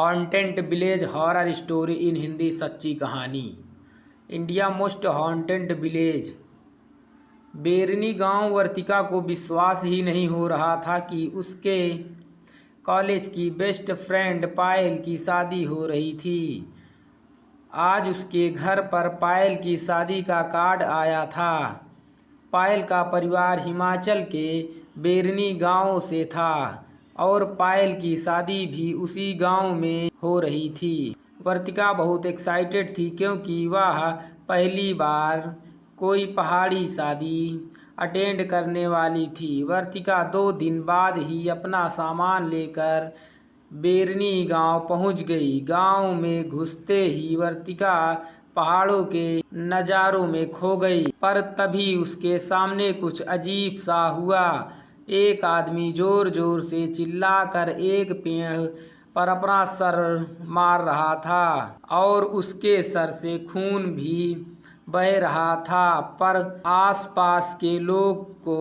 Haunted village horror story in Hindi. सच्ची कहानी। India most haunted village. Berni गांव। वर्तिका को विश्वास ही नहीं हो रहा था कि उसके कॉलेज की बेस्ट फ्रेंड पायल की शादी हो रही थी। आज उसके घर पर पायल की शादी का कार्ड आया था। पायल का परिवार हिमाचल के बेरनी गांव से था और पायल की शादी भी उसी गांव में हो रही थी। वर्तिका बहुत एक्साइटेड थी क्योंकि वह पहली बार कोई पहाड़ी शादी अटेंड करने वाली थी। वर्तिका 2 दिन बाद ही अपना सामान लेकर बेरनी गांव पहुंच गई। गांव में घुसते ही वर्तिका पहाड़ों के नज़ारों में खो गई। पर तभी उसके सामने कुछ अजीब सा हुआ। एक आदमी जोर जोर से चिल्लाकर एक पेड़ पर अपना सर मार रहा था और उसके सर से खून भी बह रहा था। पर आसपास के लोग को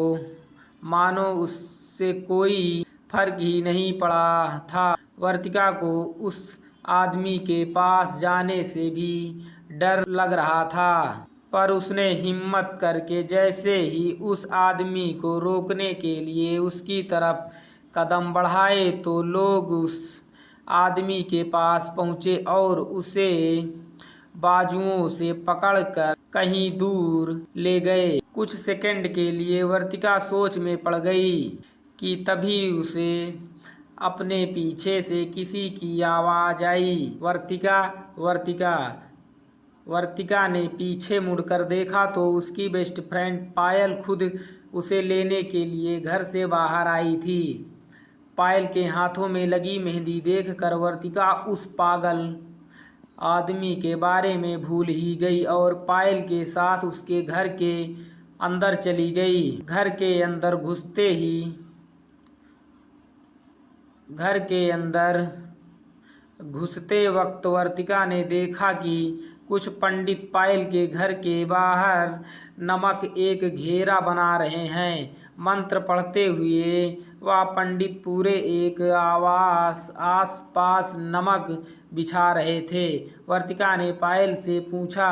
मानो उससे कोई फर्क ही नहीं पड़ा था। वर्तिका को उस आदमी के पास जाने से भी डर लग रहा था, पर उसने हिम्मत करके जैसे ही उस आदमी को रोकने के लिए उसकी तरफ कदम बढ़ाए तो लोग उस आदमी के पास पहुंचे और उसे बाजुओं से पकड़कर कहीं दूर ले गए। कुछ सेकंड के लिए वर्तिका सोच में पड़ गई कि तभी उसे अपने पीछे से किसी की आवाज़ आई, वर्तिका वर्तिका। वर्तिका ने पीछे मुड़कर देखा तो उसकी बेस्ट फ्रेंड पायल खुद उसे लेने के लिए घर से बाहर आई थी। पायल के हाथों में लगी मेहंदी देखकर वर्तिका उस पागल आदमी के बारे में भूल ही गई और पायल के साथ उसके घर के अंदर चली गई। घर के अंदर घुसते वक्त वर्तिका ने देखा कि कुछ पंडित पायल के घर के बाहर नमक एक घेरा बना रहे हैं। मंत्र पढ़ते हुए वह पंडित पूरे एक आस पास नमक बिछा रहे थे। वर्तिका ने पायल से पूछा,